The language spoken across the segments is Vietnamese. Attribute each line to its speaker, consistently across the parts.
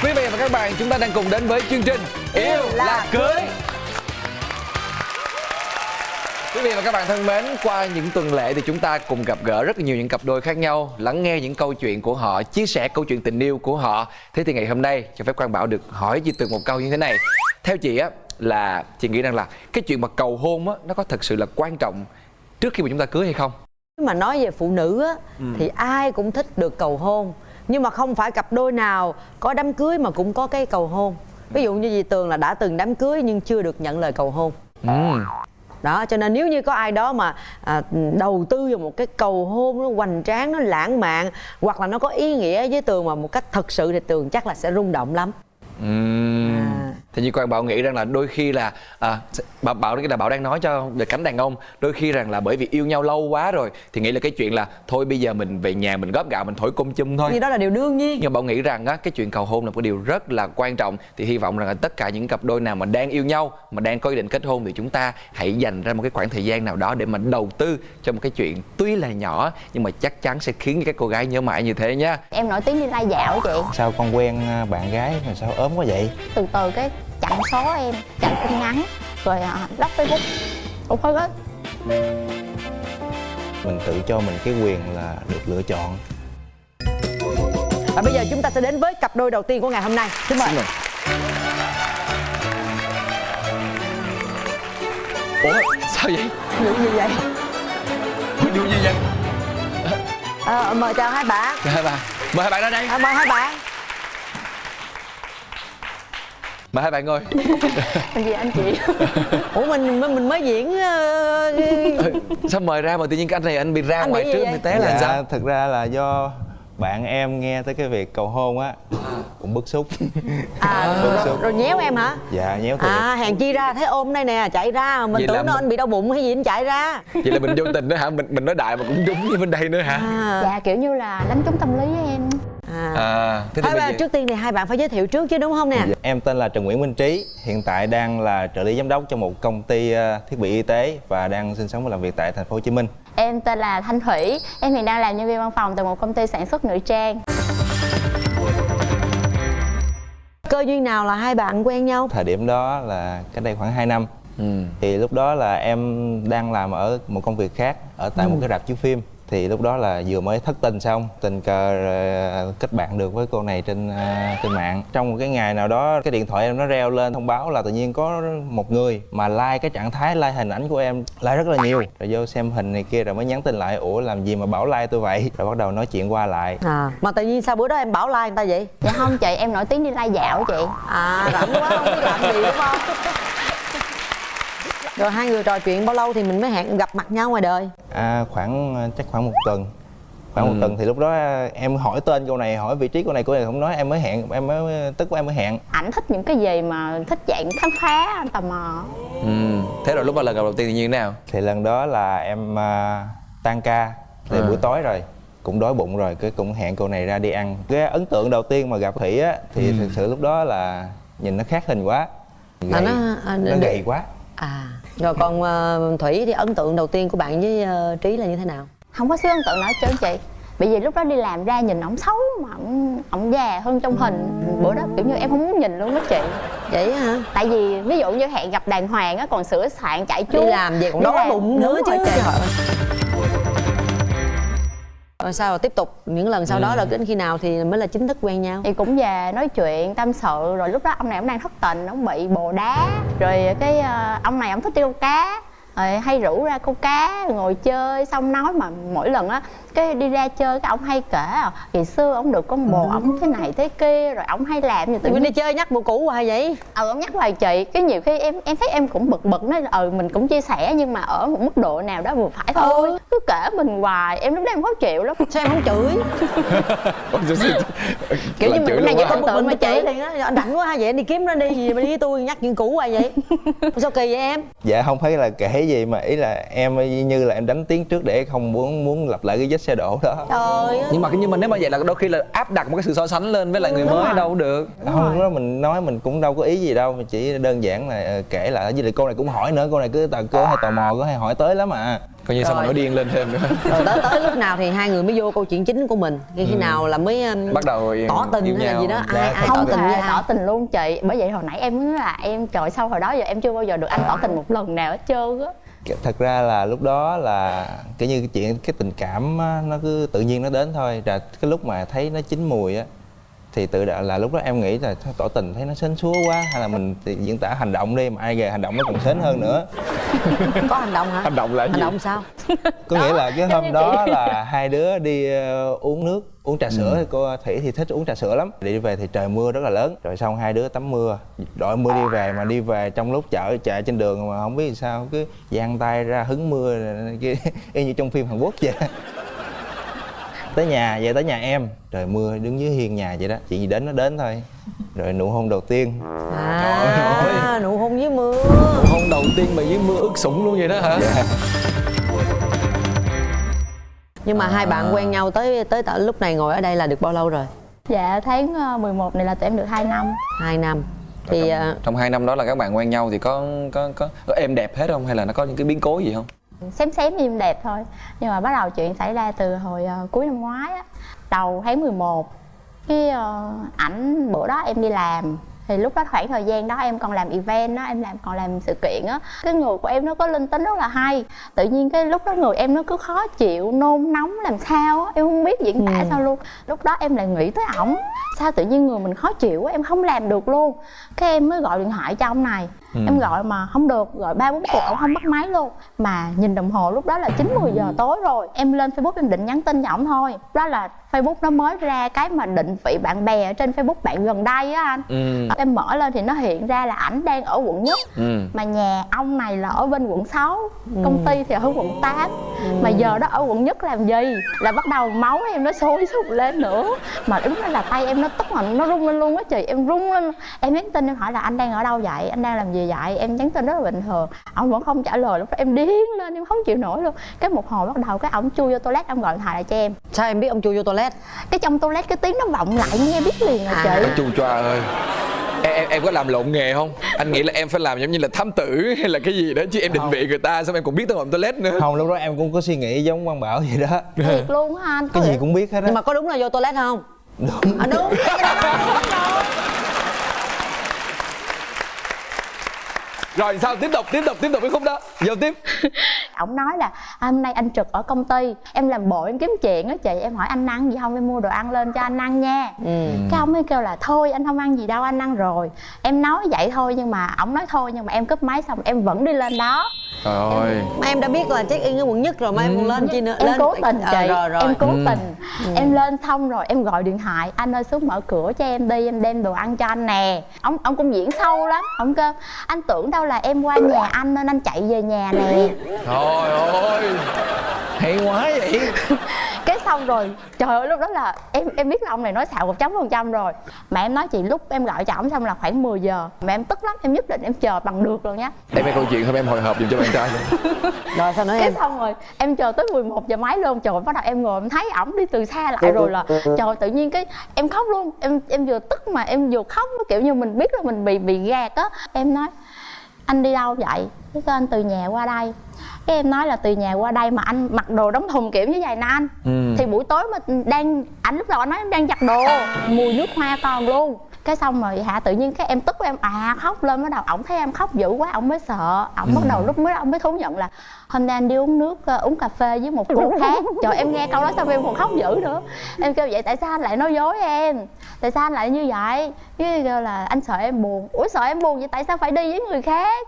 Speaker 1: quý vị và các bạn, chúng ta đang cùng đến với chương trình Yêu là cưới. Quý vị và các bạn thân mến, qua những tuần lễ thì chúng ta cùng gặp gỡ rất là nhiều những cặp đôi khác nhau, lắng nghe những câu chuyện của họ, chia sẻ câu chuyện tình yêu của họ. Thế thì ngày hôm nay cho phép Quang Bảo được hỏi Duy Tường một câu như thế này. Theo chị á, là chị nghĩ rằng là cái chuyện mà cầu hôn á, nó có thực sự là quan trọng trước khi mà chúng ta cưới hay không?
Speaker 2: Mà nói về phụ nữ á, thì ai cũng thích được cầu hôn. Nhưng mà không phải cặp đôi nào có đám cưới mà cũng có cái cầu hôn. Ví dụ như dì Tường là đã từng đám cưới nhưng chưa được nhận lời cầu hôn. Đó, cho nên nếu như có ai đó mà đầu tư vào một cái cầu hôn nó hoành tráng, nó lãng mạn, hoặc là nó có ý nghĩa với Tường mà một cách thật sự thì Tường chắc là sẽ rung động lắm.
Speaker 1: Thì như Quang Bảo nghĩ rằng là đôi khi là Bảo đang nói cho về cánh đàn ông, đôi khi rằng là bởi vì yêu nhau lâu quá rồi thì nghĩ là cái chuyện là thôi bây giờ mình về nhà mình góp gạo mình thổi cơm chum thôi,
Speaker 2: thì đó là điều đương nhiên.
Speaker 1: Nhưng Bảo nghĩ rằng á, cái chuyện cầu hôn là một điều rất là quan trọng. Thì hy vọng rằng là tất cả những cặp đôi nào mà đang yêu nhau, mà đang có ý định kết hôn thì chúng ta hãy dành ra một cái khoảng thời gian nào đó để mà đầu tư cho một cái chuyện tuy là nhỏ nhưng mà chắc chắn sẽ khiến các cô gái nhớ mãi như thế nhá.
Speaker 3: Em nổi tiếng đi lai dạo chị.
Speaker 4: Sao con quen bạn gái mà sao ốm quá vậy?
Speaker 3: Từ từ cái chặn số em, chặn tin nhắn, rồi lắp Facebook. Ủa thôi đó.
Speaker 4: Mình tự cho mình cái quyền là được lựa chọn.
Speaker 2: Và bây giờ chúng ta sẽ đến với cặp đôi đầu tiên của ngày hôm nay. Xin mời.
Speaker 1: Ủa sao vậy?
Speaker 2: Vụ gì vậy?
Speaker 1: Vụ gì vậy?
Speaker 2: Mời chào hai bạn.
Speaker 1: Chào hai bạn. Mời hai bạn ra đây.
Speaker 2: Mời hai bạn.
Speaker 1: Mời hai bạn ngồi.
Speaker 3: Gì anh chị?
Speaker 2: Ủa mình mới diễn
Speaker 1: Sao mời ra mà tự nhiên cái anh này anh bị ra
Speaker 2: anh
Speaker 1: ngoài
Speaker 2: bị
Speaker 1: trước
Speaker 2: vậy?
Speaker 1: thì té là sao?
Speaker 4: Thực ra là do bạn em nghe tới cái việc cầu hôn á cũng bức xúc.
Speaker 2: Rồi nhéo em hả?
Speaker 4: Dạ nhéo thiệt.
Speaker 2: Hèn chi ra thấy ôm đây nè, chạy ra mình
Speaker 1: Vậy
Speaker 2: tưởng nó anh bị đau bụng hay gì anh chạy ra.
Speaker 1: Vậy là mình vô tình đó hả? Mình nói đại mà cũng đúng như bên đây nữa hả?
Speaker 3: Dạ kiểu như là đánh trúng tâm lý với em.
Speaker 1: Thế thì bây giờ...
Speaker 2: Trước tiên thì hai bạn phải giới thiệu trước chứ đúng không nè?
Speaker 4: Dạ, em tên là Trần Nguyễn Minh Trí, hiện tại đang là trợ lý giám đốc cho một công ty thiết bị y tế và đang sinh sống và làm việc tại thành phố Hồ Chí Minh.
Speaker 3: Em tên là Thanh Thủy, em hiện đang làm nhân viên văn phòng tại một công ty sản xuất nữ trang.
Speaker 2: Cơ duyên nào là hai bạn quen nhau?
Speaker 4: Thời điểm đó là cách đây khoảng 2 năm. Thì lúc đó là em đang làm ở một công việc khác ở tại một cái rạp chiếu phim. Thì lúc đó là vừa mới thất tình xong, tình cờ kết bạn được với cô này trên mạng. Trong một cái ngày nào đó cái điện thoại em nó reo lên thông báo là tự nhiên có một người mà like cái trạng thái, like hình ảnh của em, like rất là nhiều. Rồi vô xem hình này kia rồi mới nhắn tin lại, ủa làm gì mà bảo like tôi vậy. Rồi bắt đầu nói chuyện qua lại.
Speaker 2: Mà tự nhiên sao bữa đó em bảo like người ta vậy?
Speaker 3: Dạ không chị, em nổi tiếng đi lai dạo chị.
Speaker 2: Rảnh quá không biết làm gì đúng không? Rồi hai người trò chuyện bao lâu thì mình mới hẹn gặp mặt nhau ngoài đời?
Speaker 4: Chắc khoảng một tuần. Khoảng một tuần thì lúc đó em hỏi tên cô này, hỏi vị trí cô này không nói, em mới hẹn, em mới hẹn.
Speaker 3: Ảnh thích những cái gì mà thích dạng khám phá, tò mò.
Speaker 1: Thế rồi lúc mà lần gặp đầu tiên thì như thế nào?
Speaker 4: Thì lần đó là em tan ca, thì buổi tối rồi, cũng đói bụng rồi, cái cũng hẹn cô này ra đi ăn. Cái ấn tượng đầu tiên mà gặp Thủy á, thì thực sự lúc đó là nhìn nó khác hình quá, gầy, nó gầy quá.
Speaker 2: Rồi còn Thủy thì ấn tượng đầu tiên của bạn với Trí là như thế nào?
Speaker 3: Không có xíu ấn tượng nào hết trơn chị. Bởi vì lúc đó đi làm ra nhìn ổng xấu mà ổng già hơn trong hình. Bữa đó kiểu như em không muốn nhìn luôn đó chị.
Speaker 2: Vậy hả?
Speaker 3: Tại vì ví dụ như hẹn gặp đàng hoàng á, còn sửa soạn chạy chuốt.
Speaker 2: Đi làm về còn đói bụng nữa chứ.
Speaker 3: Trời ơi.
Speaker 2: Rồi sao rồi tiếp tục những lần sau đó là đến khi nào thì mới là chính thức quen nhau?
Speaker 3: Thì cũng về nói chuyện tâm sự, rồi lúc đó ông này ông đang thất tình, ông bị bồ đá, rồi cái ông này ông thích đi câu cá, rồi hay rủ ra câu cá ngồi chơi, xong nói mà mỗi lần á cái đi ra chơi cái ông hay kể ngày xưa ông được con bồ ông thế này thế kia, rồi ông hay làm như tự nhiên
Speaker 2: đi chơi nhắc bồ cũ hoài vậy.
Speaker 3: Ông nhắc hoài chị, cái nhiều khi em thấy em cũng bực nói mình cũng chia sẻ nhưng mà ở một mức độ nào đó vừa phải thôi. Cứ kể mình hoài, em lúc đó em khó chịu lắm.
Speaker 2: Sao em không chửi?
Speaker 3: Kiểu như mình này vậy tưởng tượng mà chị
Speaker 2: thì anh rảnh quá vậy anh đi kiếm nó đi, gì mà đi với tôi nhắc chuyện cũ hoài vậy? Sao kỳ vậy em?
Speaker 4: Dạ không phải là kể gì mà ý là em như là em đánh tiếng trước để không muốn lặp lại cái vết xe đổ đó.
Speaker 2: Trời ơi.
Speaker 1: Nhưng mà nếu mà vậy là đôi khi là áp đặt một cái sự so sánh lên với lại người mới đâu được.
Speaker 4: Không, lúc đó mình nói mình cũng đâu có ý gì đâu, chỉ đơn giản là kể lại. Với lại cô này cũng hỏi nữa, cô này cứ hay tò mò, cứ hay hỏi tới lắm mà.
Speaker 1: coi như sao mà
Speaker 2: Rồi.
Speaker 1: nói điên lên thêm nữa.
Speaker 2: Rồi tới lúc nào thì hai người mới vô câu chuyện chính của mình, khi nào là mới
Speaker 1: Bắt đầu
Speaker 2: tỏ tình
Speaker 1: yêu
Speaker 2: hay là
Speaker 1: nhau.
Speaker 2: gì đó,
Speaker 4: Dạ,
Speaker 2: ai
Speaker 4: không
Speaker 2: tỏ
Speaker 3: Không
Speaker 2: tình với
Speaker 3: hề
Speaker 2: ai?
Speaker 3: tỏ tình luôn chị. Bởi vậy hồi nãy em nói là em trời, sau hồi đó giờ em chưa bao giờ được anh tỏ tình một lần nào hết trơn á.
Speaker 4: Thật ra là lúc đó là kiểu như cái chuyện cái tình cảm á, nó cứ tự nhiên nó đến thôi. Rồi cái lúc mà thấy nó chín mùi á thì tự đạo là lúc đó em nghĩ là thôi tỏ tình thấy nó sến súa quá, hay là mình thì diễn tả hành động đi, mà ai về hành động nó còn sến hơn nữa.
Speaker 2: Có hành động hả?
Speaker 1: Hành động là gì?
Speaker 2: Hành động sao?
Speaker 4: Có nghĩa là cái
Speaker 3: giống
Speaker 4: hôm
Speaker 3: như
Speaker 4: đó
Speaker 3: chị.
Speaker 4: là hai đứa đi uống nước, uống trà sữa. Cô Thủy thì thích uống trà sữa lắm. Đi về thì trời mưa rất là lớn, rồi xong hai đứa tắm mưa, đội mưa đi về, mà đi về trong lúc chạy trên đường mà không biết sao cứ giang tay ra hứng mưa kia y như trong phim Hàn Quốc vậy. Tới nhà, về tới nhà em, trời mưa đứng dưới hiên nhà vậy đó, chuyện gì đến nó đến thôi. Rồi nụ hôn đầu tiên.
Speaker 2: Nụ hôn dưới mưa.
Speaker 1: Hôn đầu tiên mà dưới mưa ướt sũng luôn vậy đó hả?
Speaker 2: Nhưng mà hai bạn quen nhau tới tận lúc này ngồi ở đây là được bao lâu rồi?
Speaker 3: Dạ tháng 11 này là tụi em được 2 năm.
Speaker 2: 2 năm. Thì
Speaker 1: Trong 2 năm đó là các bạn quen nhau thì có êm đẹp hết không, hay là nó có những cái biến cố gì không?
Speaker 3: Xém im đẹp thôi. Nhưng mà bắt đầu chuyện xảy ra từ hồi cuối năm ngoái á, đầu tháng 11. Cái ảnh bữa đó em đi làm, thì lúc đó khoảng thời gian đó em còn làm event đó, em còn làm sự kiện á. Cái người của em nó có linh tính rất là hay. Tự nhiên cái lúc đó người em nó cứ khó chịu, nôn nóng làm sao á, em không biết diễn tả sao luôn. Lúc đó em lại nghĩ tới ổng, sao tự nhiên người mình khó chịu quá, em không làm được luôn. Cái em mới gọi điện thoại cho ông này. Em gọi mà không được, gọi 3-4 cuộc ổng không bắt máy luôn. Mà nhìn đồng hồ lúc đó là 9-10 giờ tối rồi. Em lên Facebook em định nhắn tin cho ổng thôi. Đó là Facebook nó mới ra cái mà định vị bạn bè ở trên Facebook bạn gần đây á anh. Em mở lên thì nó hiện ra là ảnh đang ở quận Nhất, mà nhà ông này là ở bên quận 6, công ty thì ở quận 8. Mà giờ đó ở quận Nhất làm gì? Là bắt đầu máu em nó sôi sục lên nữa. Mà đúng là tay em nó tức mà nó rung lên luôn á chị. Em rung lên. Em nhắn tin em hỏi là anh đang ở đâu vậy? Anh đang làm gì vậy? Em nhắn tin rất là bình thường. Ông vẫn không trả lời. Lúc đó em điên lên, em không chịu nổi luôn. Cái một hồi bắt đầu cái ổng chui vô toilet, ông gọi điện thoại lại cho em.
Speaker 2: sao em biết ông chui vô toilet?
Speaker 3: Cái trong toilet cái tiếng nó vọng lại nghe biết liền à chị.
Speaker 1: Chu choa ơi, em có làm lộn nghề không? Anh nghĩ là em phải làm giống như là thám tử hay là cái gì đó chứ, em định vị người ta xong em còn biết tới vòng toilet nữa.
Speaker 4: Không, lúc đó em cũng có suy nghĩ giống Quang Bảo vậy đó.
Speaker 3: Thiệt luôn á anh.
Speaker 4: Cái gì cũng biết hết á.
Speaker 2: Nhưng mà có đúng là vô toilet không?
Speaker 4: Đúng.
Speaker 2: Đúng.
Speaker 1: Rồi sao tiếp tục cái khúc đó, vô tiếp.
Speaker 3: Ổng nói là hôm nay anh trực ở công ty, em làm bộ em kiếm chuyện á chị. Em hỏi anh ăn gì không, em mua đồ ăn lên cho anh ăn nha. Cái ông mới kêu là thôi anh không ăn gì đâu, anh ăn rồi. Em nói vậy thôi, nhưng mà ổng nói thôi, nhưng mà em cúp máy xong em vẫn đi lên đó.
Speaker 1: Trời ơi.
Speaker 2: Mà em đã biết là check in ở quận Nhất rồi mà em còn lên chi nữa?
Speaker 3: Em
Speaker 2: lên
Speaker 3: cố tình chị.
Speaker 2: rồi.
Speaker 3: Em cố tình. Em lên xong rồi em gọi điện thoại, anh ơi xuống mở cửa cho em đi, em đem đồ ăn cho anh nè. Ông cũng diễn sâu lắm. Ông kêu anh tưởng đâu là em qua nhà anh nên anh chạy về nhà nè.
Speaker 1: Trời ơi, hay quá vậy.
Speaker 3: Cái xong rồi trời ơi, lúc đó là em biết là ông này nói xạo 100% rồi. Mà em nói chị, lúc em gọi cho ổng xong là khoảng 10 giờ. Mà em tức lắm, em nhất định em chờ bằng được rồi nhá.
Speaker 1: Em nghe câu chuyện thôi em hồi hộp giùm cho bạn trai luôn.
Speaker 2: Rồi sao nữa
Speaker 3: Cái
Speaker 2: em?
Speaker 3: xong rồi em chờ tới 11 giờ mấy luôn. Trời ơi, bắt đầu em ngồi em thấy ổng đi từ xa lại rồi là trời ơi, tự nhiên cái em khóc luôn. Em vừa tức mà em vừa khóc, kiểu như mình biết là mình bị gạt á. Em nói anh đi đâu vậy? Cái kêu anh từ nhà qua đây. Cái em nói là từ nhà qua đây mà anh mặc đồ đóng thùng kiểu như vậy nè anh. Thì buổi tối mà anh lúc đầu anh nói em đang giặt đồ, mùi nước hoa còn luôn. Cái xong rồi hả, tự nhiên cái em tức em khóc lên. Bắt đầu ổng thấy em khóc dữ quá, ổng mới sợ. Ổng bắt đầu lúc mới ổng mới thú nhận là hôm nay anh đi uống nước, uống cà phê với một cô khác. Trời, em nghe câu đó xong em còn khóc dữ nữa. Em kêu vậy tại sao anh lại nói dối em? Tại sao anh lại như vậy? Cái kêu là anh sợ em buồn. Ủa sợ em buồn vậy tại sao phải đi với người khác?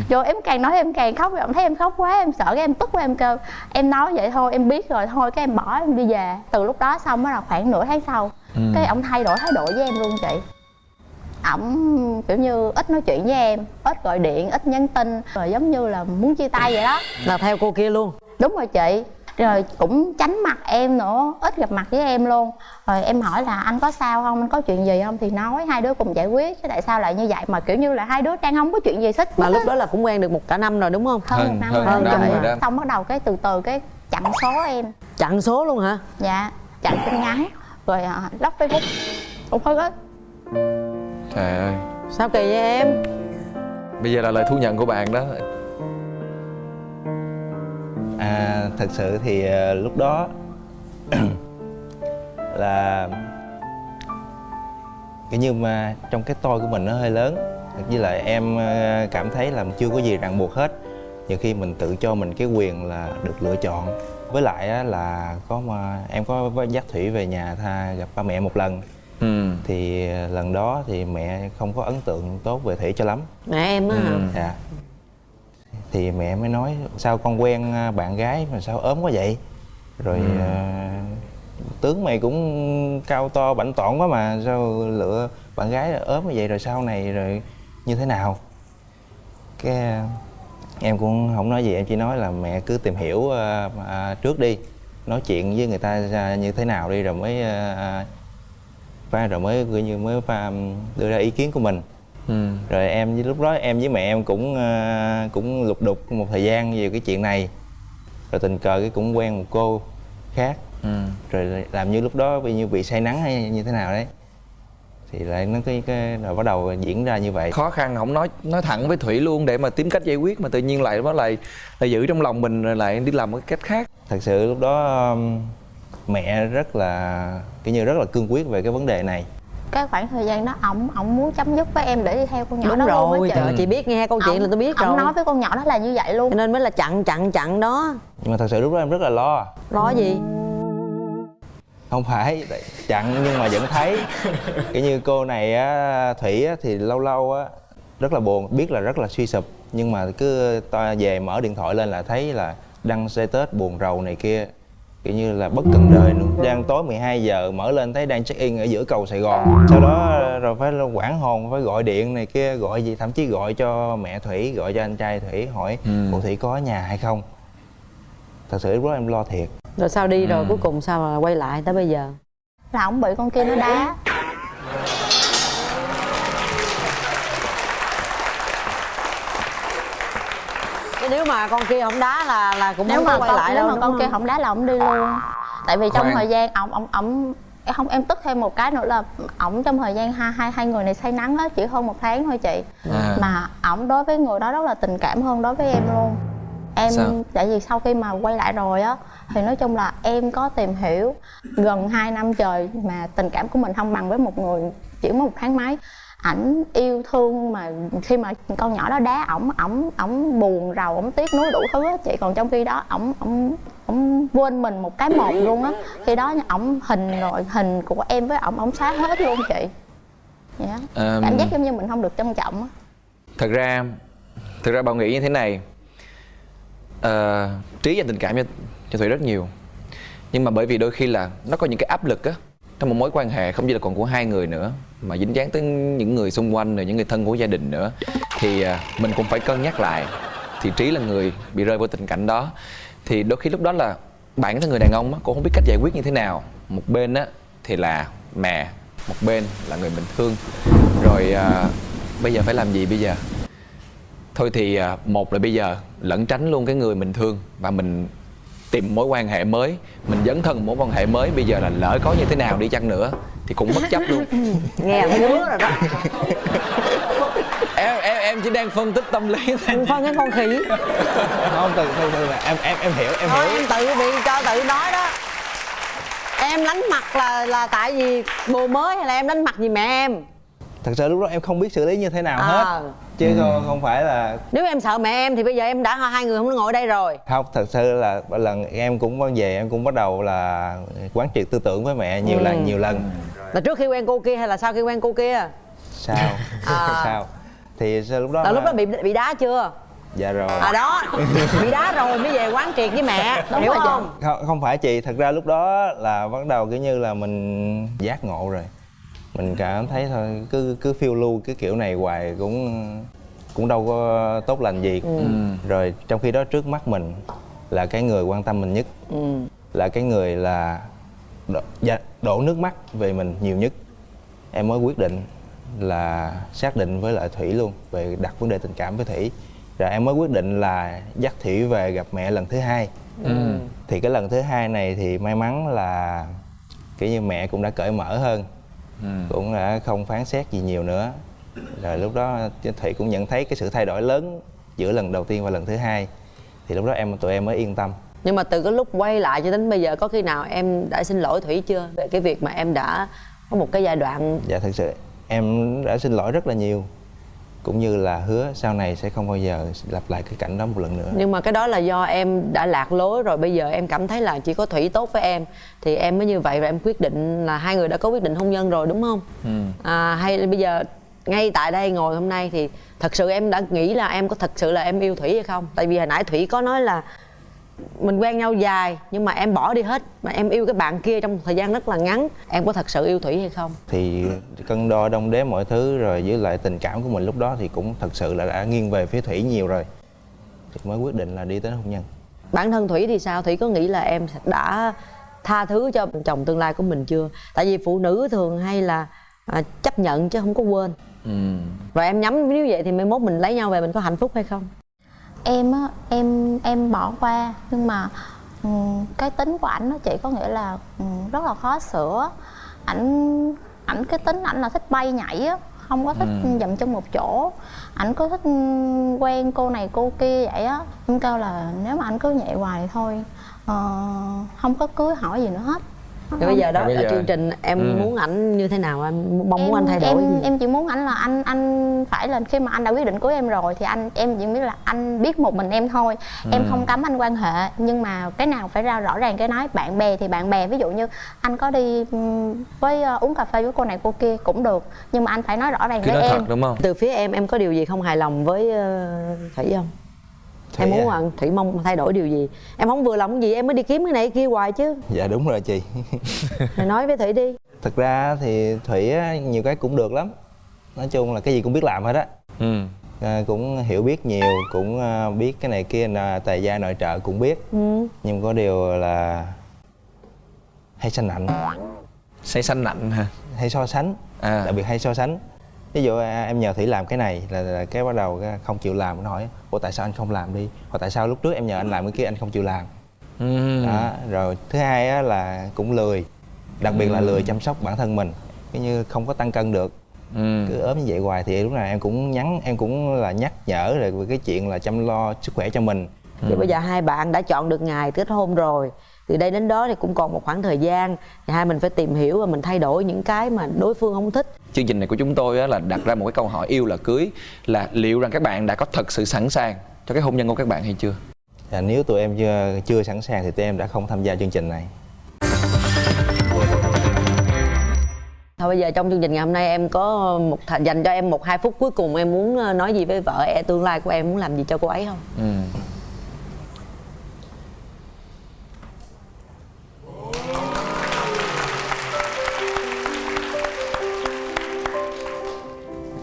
Speaker 3: Rồi em càng nói em càng khóc. Rồi ổng thấy em khóc quá, em sợ, cái em tức quá, em kêu em nói vậy thôi, em biết rồi thôi. Cái em bỏ em đi về. Từ lúc đó xong bắt đầu khoảng nửa tháng sau, cái ổng thay đổi thái độ với em luôn chị. Ổng kiểu như ít nói chuyện với em, ít gọi điện, ít nhắn tin, rồi giống như là muốn chia tay vậy đó.
Speaker 2: Là theo cô kia luôn?
Speaker 3: Đúng rồi chị. Rồi cũng tránh mặt em nữa, ít gặp mặt với em luôn. Rồi em hỏi là anh có sao không, anh có chuyện gì không, thì nói hai đứa cùng giải quyết. Chứ tại sao lại như vậy, mà kiểu như là hai đứa đang không có chuyện gì xích.
Speaker 2: Mà lúc đó là cũng quen được cả năm rồi đúng không?
Speaker 3: hơn một năm
Speaker 1: hơn
Speaker 3: rồi.
Speaker 1: một năm rồi đó.
Speaker 3: Xong bắt đầu cái từ từ cái chặn số em.
Speaker 2: Chặn số luôn hả?
Speaker 3: Dạ, chặn tin nhắn, rồi lóc Facebook, cũng hơi hết.
Speaker 1: Trời ơi,
Speaker 2: Sao kỳ vậy em?
Speaker 1: bây giờ là lời thú nhận của bạn đó.
Speaker 4: Thật sự thì lúc đó là kiểu như mà trong cái tôi của mình nó hơi lớn, với lại em cảm thấy là chưa có gì ràng buộc hết. Nhiều khi mình tự cho mình cái quyền là được lựa chọn. Với lại á, là em có dắt Thủy về nhà gặp ba mẹ một lần. Thì lần đó thì mẹ không có ấn tượng tốt về Thủy cho lắm.
Speaker 2: Mẹ em á hả?
Speaker 4: Dạ. Thì mẹ mới nói sao con quen bạn gái mà sao ốm quá vậy, rồi tướng mày cũng cao to bảnh tỏn quá mà sao lựa bạn gái ốm như vậy, rồi sau này rồi như thế nào. Cái em cũng không nói gì, em chỉ nói là mẹ cứ tìm hiểu trước đi, nói chuyện với người ta như thế nào đi, rồi mới đưa ra ý kiến của mình. Rồi lúc đó em với mẹ em cũng lục đục một thời gian về cái chuyện này, rồi tình cờ cái cũng quen một cô khác, rồi làm như lúc đó bị say nắng hay như thế nào đấy, thì lại nó rồi bắt đầu diễn ra như vậy.
Speaker 1: Khó khăn không nói thẳng với Thủy luôn để mà tìm cách giải quyết, mà tự nhiên lại giữ trong lòng mình rồi lại đi làm một cái cách khác.
Speaker 4: Thật sự lúc đó mẹ rất là cương quyết về cái vấn đề này.
Speaker 3: Cái khoảng thời gian đó ổng muốn chấm dứt với em để đi theo con nhỏ
Speaker 2: Đúng
Speaker 3: đó
Speaker 2: rồi,
Speaker 3: luôn á chị.
Speaker 2: trời, chị biết nghe câu chuyện là tôi biết rồi.
Speaker 3: Ổng nói với con nhỏ đó là như vậy luôn,
Speaker 2: cho nên mới là chặn đó.
Speaker 4: Nhưng mà thật sự lúc đó em rất là lo.
Speaker 2: Lo gì?
Speaker 4: Không phải chặn nhưng mà vẫn thấy kiểu như cô này á, Thủy á, thì lâu lâu á rất là buồn, biết là rất là suy sụp, nhưng mà cứ về mở điện thoại lên là thấy là đăng status buồn rầu này kia, kiểu như là bất cần đời luôn. Đang tối 12 giờ mở lên thấy đang check in ở giữa cầu Sài Gòn, sau đó rồi phải hoảng hồn, phải gọi điện này kia, gọi gì thậm chí gọi cho mẹ Thủy, gọi cho anh trai Thủy hỏi cô Thủy có ở nhà hay không. Thật sự lúc đó em lo thiệt.
Speaker 2: Rồi sao đi rồi cuối cùng sao mà quay lại tới bây giờ?
Speaker 3: là ổng bị con kia nó đá.
Speaker 2: Nếu mà con kia không đá là cũng không có quay lại đâu.
Speaker 3: Nếu mà con kia không đá là ổng đi luôn. Tại vì trong thời gian ổng không, em tức thêm một cái nữa là ổng trong thời gian hai người này say nắng á, chỉ hơn 1 tháng thôi chị. Mà ổng đối với người đó rất là tình cảm hơn đối với em luôn. Tại vì sau khi mà quay lại rồi á thì nói chung là em có tìm hiểu gần 2 năm trời mà tình cảm của mình không bằng với một người chỉ 1 tháng mấy. Ảnh yêu thương mà khi mà con nhỏ đó đá ổng buồn rầu, ổng tiếc nuối đủ thứ á chị, còn trong khi đó ổng quên mình một cái một luôn á. Khi đó ổng hình của em với ổng xóa hết luôn chị. Yeah. Cảm giác giống như mình không được trân trọng á.
Speaker 1: Thật ra Bảo nghĩ như thế này. Trí dành tình cảm cho Thủy rất nhiều, nhưng mà bởi vì đôi khi là nó có những cái áp lực á trong một mối quan hệ, không chỉ là còn của hai người nữa mà dính dáng tới những người xung quanh rồi những người thân của gia đình nữa, thì mình cũng phải cân nhắc lại. Thì Trí là người bị rơi vào tình cảnh đó, thì đôi khi lúc đó là bản thân người đàn ông á cũng không biết cách giải quyết như thế nào. Một bên á thì là mẹ, một bên là người mình thương, rồi bây giờ phải làm gì bây giờ? Thôi thì một là bây giờ lẩn tránh luôn cái người mình thương và mình tìm mối quan hệ mới, mình dấn thân mối quan hệ mới. Bây giờ là lỡ có như thế nào đi chăng nữa thì cũng bất chấp luôn.
Speaker 2: Nghe thấy ngứa rồi đó.
Speaker 1: Em chỉ đang phân tích tâm lý thôi.
Speaker 2: Phân cái con khỉ.
Speaker 4: Không, từ là em hiểu.
Speaker 2: Thôi em tự bị cho tự nói đó. Em lánh mặt là tại vì bồ mới hay là em lánh mặt vì mẹ em?
Speaker 4: Thật sự lúc đó em không biết xử lý như thế nào hết, chứ không phải là. Nếu
Speaker 2: em sợ mẹ em thì bây giờ em đã hai người không có ngồi đây rồi.
Speaker 4: Không, thật sự là lần em cũng về em cũng bắt đầu là quán triệt tư tưởng với mẹ nhiều lần.
Speaker 2: Là trước khi quen cô kia hay là sau khi quen cô kia?
Speaker 4: Sau. Sau thì lúc đó
Speaker 2: lúc đó bị đá chưa?
Speaker 4: Dạ rồi.
Speaker 2: Đó bị đá rồi mới về quán triệt với mẹ, đúng hiểu không?
Speaker 4: Không phải chị, thật ra lúc đó là bắt đầu kiểu như là mình giác ngộ rồi, mình cảm thấy thôi cứ phiêu lưu cái kiểu này hoài cũng đâu có tốt lành gì. Rồi trong khi đó trước mắt mình là cái người quan tâm mình nhất, là cái người là đổ nước mắt về mình nhiều nhất. Em mới quyết định là xác định với lại Thủy luôn về đặt vấn đề tình cảm với Thủy. Rồi em mới quyết định là dắt Thủy về gặp mẹ lần thứ 2. Thì cái lần thứ 2 này thì may mắn là kiểu như mẹ cũng đã cởi mở hơn, cũng đã không phán xét gì nhiều nữa. Rồi lúc đó Thủy cũng nhận thấy cái sự thay đổi lớn giữa lần đầu tiên và lần thứ 2. Thì lúc đó tụi em mới yên tâm.
Speaker 2: Nhưng mà từ cái lúc quay lại cho đến bây giờ có khi nào em đã xin lỗi Thủy chưa về cái việc mà em đã có một cái giai đoạn?
Speaker 4: Dạ thật sự em đã xin lỗi rất là nhiều, cũng như là hứa sau này sẽ không bao giờ lặp lại cái cảnh đó một lần nữa.
Speaker 2: Nhưng mà cái đó là do em đã lạc lối rồi, bây giờ em cảm thấy là chỉ có Thủy tốt với em thì em mới như vậy, và em quyết định là hai người đã có quyết định hôn nhân rồi đúng không? Hay bây giờ ngay tại đây ngồi hôm nay thì thật sự em đã nghĩ là em có thật sự là em yêu Thủy hay không? Tại vì hồi nãy Thủy có nói là mình quen nhau dài nhưng mà em bỏ đi hết, mà em yêu cái bạn kia trong một thời gian rất là ngắn. Em có thật sự yêu Thủy hay không?
Speaker 4: Thì cân đo đong đếm mọi thứ rồi với lại tình cảm của mình lúc đó thì cũng thật sự là đã nghiêng về phía Thủy nhiều rồi, thì mới quyết định là đi tới hôn nhân.
Speaker 2: Bản thân Thủy thì sao? Thủy có nghĩ là em đã tha thứ cho chồng tương lai của mình chưa? Tại vì phụ nữ thường hay là chấp nhận chứ không có quên. Rồi em nhắm nếu vậy thì mai mốt mình lấy nhau về mình có hạnh phúc hay không?
Speaker 3: Em á, em bỏ qua, nhưng mà cái tính của ảnh nó chỉ có nghĩa là rất là khó sửa. Ảnh cái tính ảnh là thích bay nhảy á, không có thích dậm chân một chỗ. Ảnh có thích quen cô này cô kia vậy á. Em kêu là nếu mà anh cứ nhẹ hoài thì thôi, không có cưới hỏi gì nữa hết.
Speaker 2: Rồi bây giờ đó
Speaker 1: Rồi bây
Speaker 2: ở
Speaker 1: giờ...
Speaker 2: chương trình em muốn ảnh như thế nào, em mong muốn anh thay đổi gì?
Speaker 3: Em chỉ muốn ảnh là anh phải là khi mà anh đã quyết định cưới em rồi thì em chỉ biết là anh biết một mình em thôi. Em không cấm anh quan hệ, nhưng mà cái nào phải ra rõ ràng cái nói. Bạn bè thì bạn bè, ví dụ như anh có đi với uống cà phê với cô này cô kia cũng được, nhưng mà anh phải nói rõ ràng với
Speaker 1: nói
Speaker 3: em.
Speaker 1: thật đúng không?
Speaker 2: Từ phía em có điều gì không hài lòng với Thủy không?
Speaker 4: Thủy
Speaker 2: em muốn
Speaker 4: à?
Speaker 2: Thủy mong thay đổi điều gì? Em không vừa lòng gì em mới đi kiếm cái này cái kia hoài chứ.
Speaker 4: Dạ đúng rồi chị.
Speaker 2: Rồi nói với Thủy đi.
Speaker 4: Thực ra thì Thủy á, nhiều cái cũng được lắm, nói chung là cái gì cũng biết làm hết á. Cũng hiểu biết nhiều, cũng biết cái này kia là tài gia nội trợ cũng biết. Nhưng có điều là hay sanh nạnh.
Speaker 1: Say xanh nạnh hả?
Speaker 4: Hay so sánh, đặc biệt hay so sánh. Ví dụ em nhờ Thủy làm cái này là cái bắt đầu không chịu làm, nó hỏi ủa tại sao anh không làm đi, hoặc tại sao lúc trước em nhờ anh làm cái kia anh không chịu làm. Đó. Rồi thứ hai á, là cũng lười, đặc biệt là lười chăm sóc bản thân mình, cái như không có tăng cân được. Cứ ốm như vậy hoài thì lúc nào em cũng là nhắc nhở về cái chuyện là chăm lo sức khỏe cho mình.
Speaker 2: Thì bây giờ hai bạn đã chọn được ngày kết hôn rồi, từ đây đến đó thì cũng còn một khoảng thời gian thì hai mình phải tìm hiểu và mình thay đổi những cái mà đối phương không thích.
Speaker 1: Chương trình này của chúng tôi là đặt ra một cái câu hỏi yêu là cưới, là liệu rằng các bạn đã có thật sự sẵn sàng cho cái hôn nhân của các bạn hay chưa?
Speaker 4: Nếu tụi em chưa sẵn sàng thì tụi em đã không tham gia chương trình này.
Speaker 2: Thôi bây giờ trong chương trình ngày hôm nay em có dành cho em 1-2 phút cuối cùng, em muốn nói gì với vợ tương lai của em, muốn làm gì cho cô ấy không?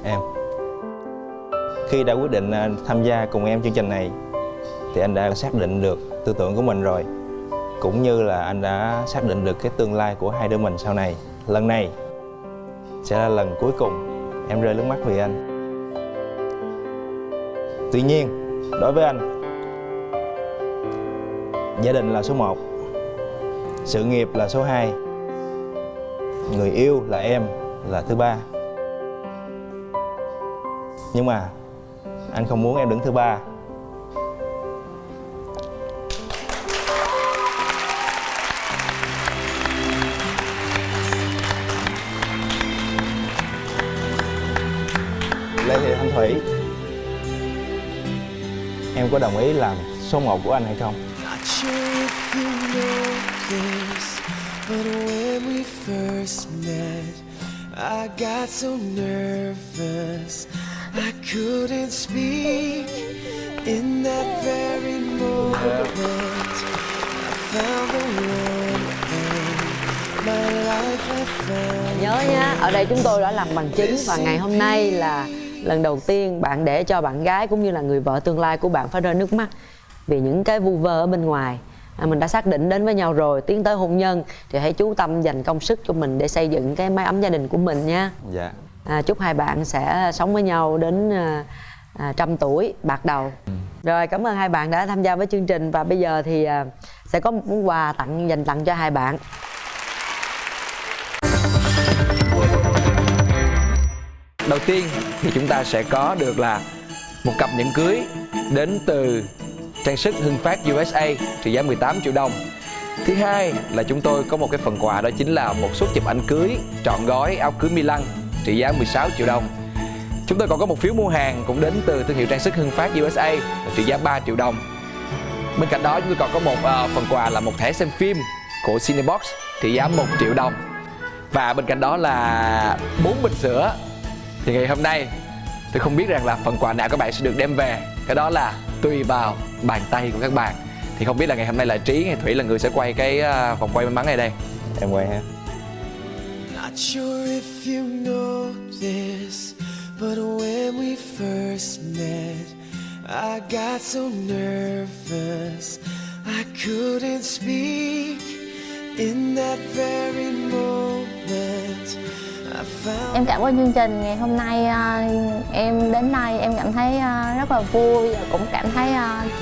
Speaker 4: Em khi đã quyết định tham gia cùng em chương trình này thì anh đã xác định được tư tưởng của mình rồi, cũng như là anh đã xác định được cái tương lai của hai đứa mình sau này. Lần này sẽ là lần cuối cùng em rơi nước mắt vì anh. Tuy nhiên đối với anh, gia đình là số 1, sự nghiệp là số 2, người yêu là em là thứ 3. Nhưng mà anh không muốn em đứng thứ 3. Lê Thị Thanh Thủy, em có đồng ý làm số 1 của anh hay không?
Speaker 5: But when we first met, I got so nervous I couldn't speak. In that very moment, I found the one and my life I found.
Speaker 2: Nhớ nha, ở đây chúng tôi đã làm bằng chứng và ngày hôm nay là lần đầu tiên bạn để cho bạn gái cũng như là người vợ tương lai của bạn phải rơi nước mắt vì những cái vu vơ ở bên ngoài. Mình đã xác định đến với nhau rồi, tiến tới hôn nhân thì hãy chú tâm dành công sức cho mình để xây dựng cái mái ấm gia đình của mình nha.
Speaker 4: Dạ.
Speaker 2: Chúc hai bạn sẽ sống với nhau đến 100 tuổi bạc đầu. Rồi cảm ơn hai bạn đã tham gia với chương trình, và bây giờ thì sẽ có một món quà dành tặng cho hai bạn.
Speaker 1: Đầu tiên thì chúng ta sẽ có được là một cặp nhẫn cưới đến từ trang sức Hưng Phát USA trị giá 18 triệu đồng. Thứ hai là chúng tôi có một cái phần quà, đó chính là một suất chụp ảnh cưới trọn gói áo cưới Milan trị giá 16 triệu đồng. Chúng tôi còn có một phiếu mua hàng cũng đến từ thương hiệu trang sức Hưng Phát USA trị giá 3 triệu đồng. Bên cạnh đó chúng tôi còn có một phần quà là một thẻ xem phim của Cinebox trị giá 1 triệu đồng. Và bên cạnh đó là 4 bịch sữa. Thì ngày hôm nay tôi không biết rằng là phần quà nào các bạn sẽ được đem về, cái đó là tùy vào bàn tay của các bạn. Thì không biết là ngày hôm nay là Trí hay Thủy là người sẽ quay cái vòng quay may mắn này đây.
Speaker 4: Em quay ha.
Speaker 5: Not sure if you know this, but when we first met, I got so nervous I couldn't speak. In that very moment, I found.
Speaker 3: Em cảm ơn chương trình ngày hôm nay, em đến đây em cảm thấy rất là vui và cũng cảm thấy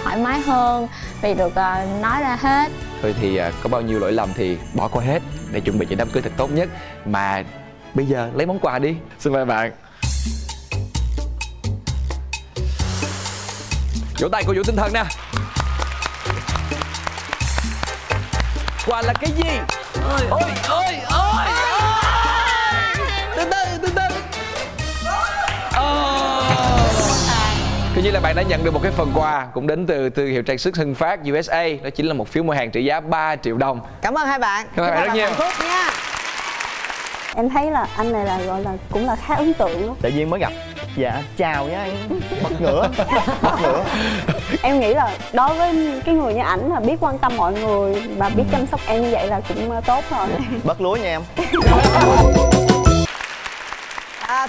Speaker 3: thoải mái hơn vì được nói ra hết.
Speaker 1: Thôi thì có bao nhiêu lỗi lầm thì bỏ qua hết để chuẩn bị cho đám cưới thật tốt nhất. Mà bây giờ lấy món quà đi. Xin mời bạn. Vỗ tay cổ vũ tinh thần nè. Quà là cái gì? Ôi từ từ. Cứ như là bạn đã nhận được một cái phần quà cũng đến từ thương hiệu trang sức Hưng Phát USA, đó chính là một phiếu mua hàng trị giá 3 triệu đồng.
Speaker 2: Cảm ơn hai bạn.
Speaker 1: Cảm ơn bạn rất nhiều.
Speaker 2: Hạnh phúc nha.
Speaker 6: Em thấy là anh này là gọi là cũng là khá ấn tượng luôn.
Speaker 7: Tự nhiên mới gặp. Dạ chào nhá em. Bật ngửa.
Speaker 6: Em nghĩ là đối với cái người như ảnh là biết quan tâm mọi người và biết chăm sóc em như vậy là cũng tốt rồi.
Speaker 7: Bớt lúa nha em.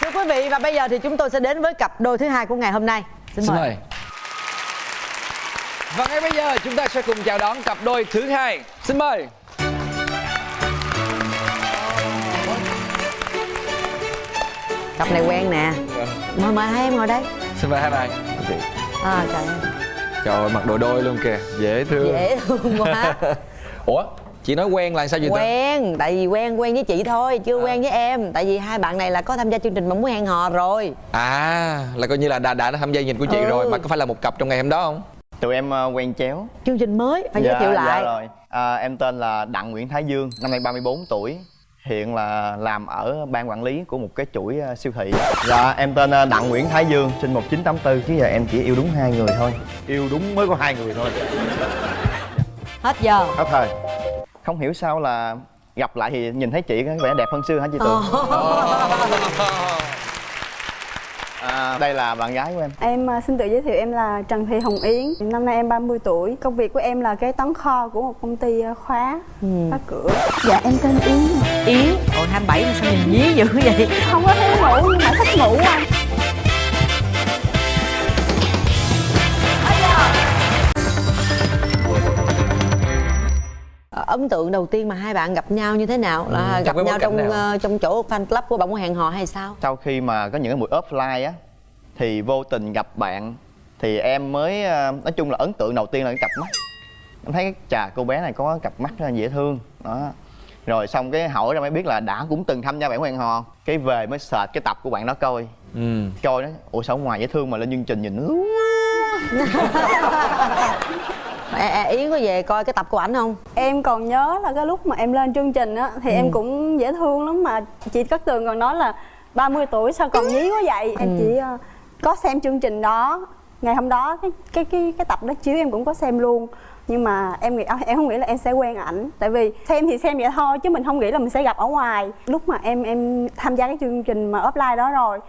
Speaker 2: Thưa quý vị, và bây giờ thì chúng tôi sẽ đến với cặp đôi thứ hai của ngày hôm nay. Xin mời.
Speaker 1: Và ngay bây giờ chúng ta sẽ cùng chào đón cặp đôi thứ hai. Xin mời.
Speaker 2: Cặp này quen nè. Mời hai em ngồi đây.
Speaker 1: Xin mời hai bạn.
Speaker 2: Trời ơi.
Speaker 1: Trời ơi, mặc đồ đôi luôn kìa, dễ thương.
Speaker 2: Dễ thương quá.
Speaker 1: Ủa, chị nói quen là sao vậy?
Speaker 2: Quen, tại vì quen với chị thôi, chưa quen với em. Tại vì hai bạn này là có tham gia chương trình Mong Muốn Hẹn Hò rồi.
Speaker 1: Là coi như là đã tham gia chương trình của chị rồi. Mà có phải là một cặp trong ngày hôm đó không?
Speaker 7: Tụi em quen chéo.
Speaker 2: Chương trình mới, phải giới thiệu lại.
Speaker 7: Dạ rồi. Em tên là Đặng Nguyễn Thái Dương, năm nay 34 tuổi. Hiện là làm ở ban quản lý của một cái chuỗi siêu thị. Dạ em tên Đặng Nguyễn Thái Dương, sinh 1984. Chứ giờ em chỉ yêu đúng 2 người thôi. Yêu đúng mới có 2 người thôi.
Speaker 2: Hết giờ.
Speaker 7: Hết thời. Không hiểu sao là gặp lại thì nhìn thấy chị có vẻ đẹp hơn xưa hả chị Tường? Đây là bạn gái của em.
Speaker 6: Em xin tự giới thiệu, em là Trần Thị Hồng Yến. Năm nay em 30 tuổi. Công việc của em là kế toán kho của một công ty khóa cửa. Dạ em tên Yến.
Speaker 2: Yến. Ôi 27 mà sao nhìn nhí dữ vậy?
Speaker 6: Không có thiếu ngủ nhưng mà thích ngủ anh.
Speaker 2: Ấn tượng đầu tiên mà hai bạn gặp nhau như thế nào? Là gặp nhau trong chỗ fan club của Mong Muốn Hẹn Hò hay sao?
Speaker 7: Sau khi mà có những cái buổi offline á thì vô tình gặp bạn thì em mới nói chung là ấn tượng đầu tiên là cái cặp mắt. Em thấy cô bé này có cặp mắt rất là dễ thương đó. Rồi xong cái hỏi ra mới biết là đã cũng từng tham gia Mong Muốn Hẹn Hò. Cái về mới search cái tập của bạn đó coi. Coi nó ủa sao ngoài dễ thương mà lên chương trình nhìn nó
Speaker 2: Yến có về coi cái tập của ảnh không?
Speaker 6: Em còn nhớ là cái lúc mà em lên chương trình á thì em cũng dễ thương lắm, mà chị Cát Tường còn nói là 30 tuổi sao còn nhí quá vậy. Em chỉ có xem chương trình đó. Ngày hôm đó cái tập đó chiếu em cũng có xem luôn. Nhưng mà em không nghĩ là em sẽ quen ảnh. Tại vì xem thì xem vậy thôi chứ mình không nghĩ là mình sẽ gặp ở ngoài. Lúc mà em tham gia cái chương trình mà offline đó rồi,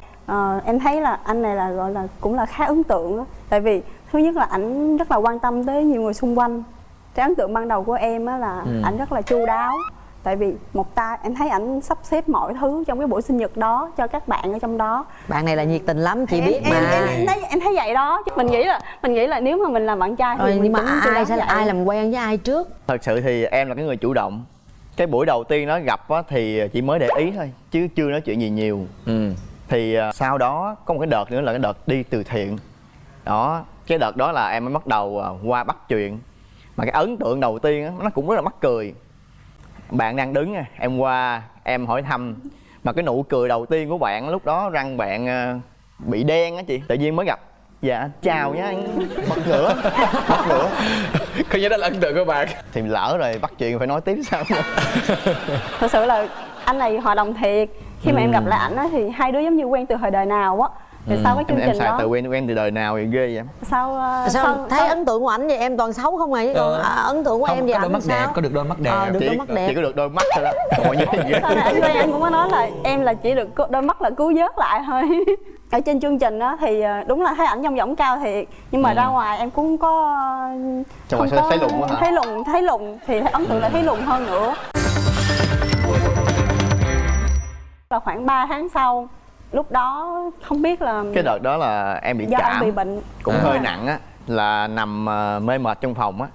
Speaker 6: em thấy là anh này là gọi là cũng là khá ấn tượng đó. Tại vì thứ nhất là ảnh rất là quan tâm tới nhiều người xung quanh. Cái ấn tượng ban đầu của em á là ảnh rất là chu đáo. Tại vì em thấy ảnh sắp xếp mọi thứ trong cái buổi sinh nhật đó cho các bạn ở trong đó.
Speaker 2: Bạn này là nhiệt tình lắm, chị biết mà.
Speaker 6: Em thấy vậy đó. Chứ mình nghĩ là nếu mà mình làm bạn trai thì
Speaker 2: nhưng mà ai làm quen với ai trước?
Speaker 7: Thật sự thì em là cái người chủ động. Cái buổi đầu tiên nó gặp á thì chỉ mới để ý thôi chứ chưa nói chuyện gì nhiều. Thì sau đó có một cái đợt nữa là cái đợt đi từ thiện đó. Cái đợt đó là em mới bắt đầu qua bắt chuyện. Mà cái ấn tượng đầu tiên á nó cũng rất là mắc cười. Bạn đang đứng em qua em hỏi thăm, mà cái nụ cười đầu tiên của bạn lúc đó răng bạn bị đen á chị. Tự nhiên mới gặp dạ chào nha anh, bật ngửa.
Speaker 1: Có nhớ đó là ấn tượng của bạn.
Speaker 7: Thì lỡ rồi bắt chuyện phải nói tiếp sao nữa.
Speaker 6: Thật sự là anh này hòa đồng thiệt. Khi mà em gặp lại ảnh á thì hai đứa giống như quen từ hồi đời nào á. Rồi sau cái chương
Speaker 7: em
Speaker 6: trình
Speaker 7: xài
Speaker 6: đó
Speaker 7: từ quen từ đời nào vậy ghê vậy?
Speaker 2: Sao thấy ấn tượng của ảnh vậy em toàn xấu không à, chứ còn ấn tượng của em về
Speaker 1: có đôi
Speaker 2: ảnh
Speaker 1: mắt đẹp,
Speaker 2: sao?
Speaker 1: có được đôi mắt đẹp.
Speaker 2: Được đôi mắt đẹp.
Speaker 7: Chỉ có được đôi mắt thôi đó. Còn như ghê.
Speaker 6: sau này anh quen anh cũng có nói là em là chỉ được đôi mắt là cứu vớt lại thôi. Ở trên chương trình á thì đúng là thấy ảnh dong dỏng cao thiệt, nhưng mà ra ngoài em cũng có
Speaker 7: Trong ngoài thấy lùn quá hả?
Speaker 6: thấy lùn thì ấn tượng lại thấy lùn hơn nữa. Là khoảng 3 tháng sau, lúc đó không biết là
Speaker 7: Cái đợt đó là em bị
Speaker 6: do
Speaker 7: cảm,
Speaker 6: anh bị bệnh
Speaker 7: cũng hơi nặng á, là nằm mê mệt trong phòng á.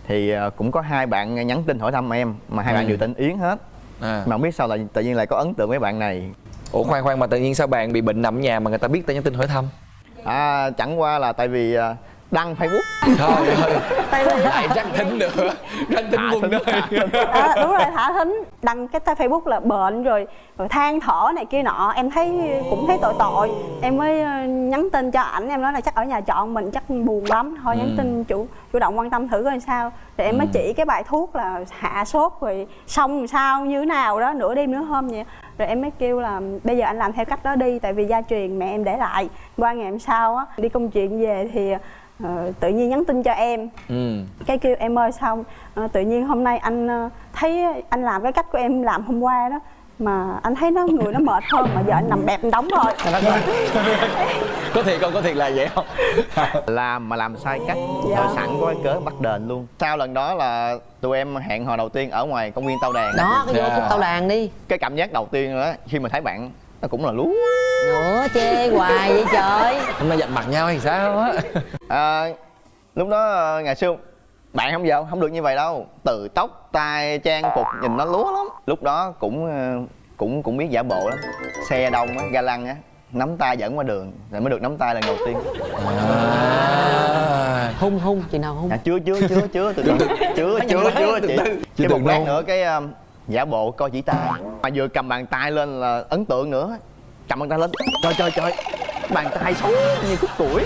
Speaker 7: Thì cũng có hai bạn nhắn tin hỏi thăm em, mà hai bạn đều tên Yến hết. Mà không biết sao là tự nhiên lại có ấn tượng với bạn này.
Speaker 1: Ủa khoan mà tự nhiên sao bạn bị bệnh nằm ở nhà mà người ta biết ta nhắn tin hỏi thăm?
Speaker 7: Chẳng qua là tại vì đăng Facebook.
Speaker 1: Trời ơi,
Speaker 6: tại vì
Speaker 1: lại răng thính nữa, răng thính buồn nơi.
Speaker 6: đúng rồi, thả thính đăng cái Facebook là bệnh rồi than thở này kia nọ, em cũng thấy tội, em mới nhắn tin cho ảnh, em nói là chắc ở nhà trọ mình chắc buồn lắm thôi, nhắn tin chủ động quan tâm thử coi sao. Rồi em mới chỉ cái bài thuốc là hạ sốt rồi xong sao như thế nào đó, nửa đêm nửa hôm vậy. Rồi em mới kêu là bây giờ anh làm theo cách đó đi, tại vì gia truyền mẹ em để lại. Qua ngày hôm sau á đi công chuyện về thì tự nhiên nhắn tin cho em. Cái kêu em ơi xong tự nhiên hôm nay anh thấy anh làm cái cách của em làm hôm qua đó, mà anh thấy người nó mệt hơn, mà giờ anh nằm bẹp đóng rồi.
Speaker 1: Có thiệt là vậy không?
Speaker 7: làm sai cách, rồi sẵn có cái cớ bắt đền luôn. Sau lần đó là tụi em hẹn hò đầu tiên ở ngoài công viên Tao Đàn.
Speaker 2: Đó, cái vô khúc Tao Đàn đi.
Speaker 7: Cái cảm giác đầu tiên đó khi mà thấy bạn nó cũng là lú.
Speaker 2: Nữa chê hoài vậy trời.
Speaker 1: Hôm nay giận mặt nhau hay sao á?
Speaker 7: Lúc đó ngày xưa bạn không được như vậy đâu, từ tóc tai trang phục nhìn nó lúa lắm. Lúc đó cũng biết giả bộ lắm, xe đông á, ga lăng á, nắm tay dẫn qua đường rồi mới được nắm tay lần đầu tiên.
Speaker 2: Hung chị nào hung?
Speaker 7: Chưa chị. Cái một lát nữa cái giả bộ coi chỉ tay, mà vừa cầm bàn tay lên là ấn tượng nữa. Cầm bàn tay lên, trời bàn tay xấu như khúc củi.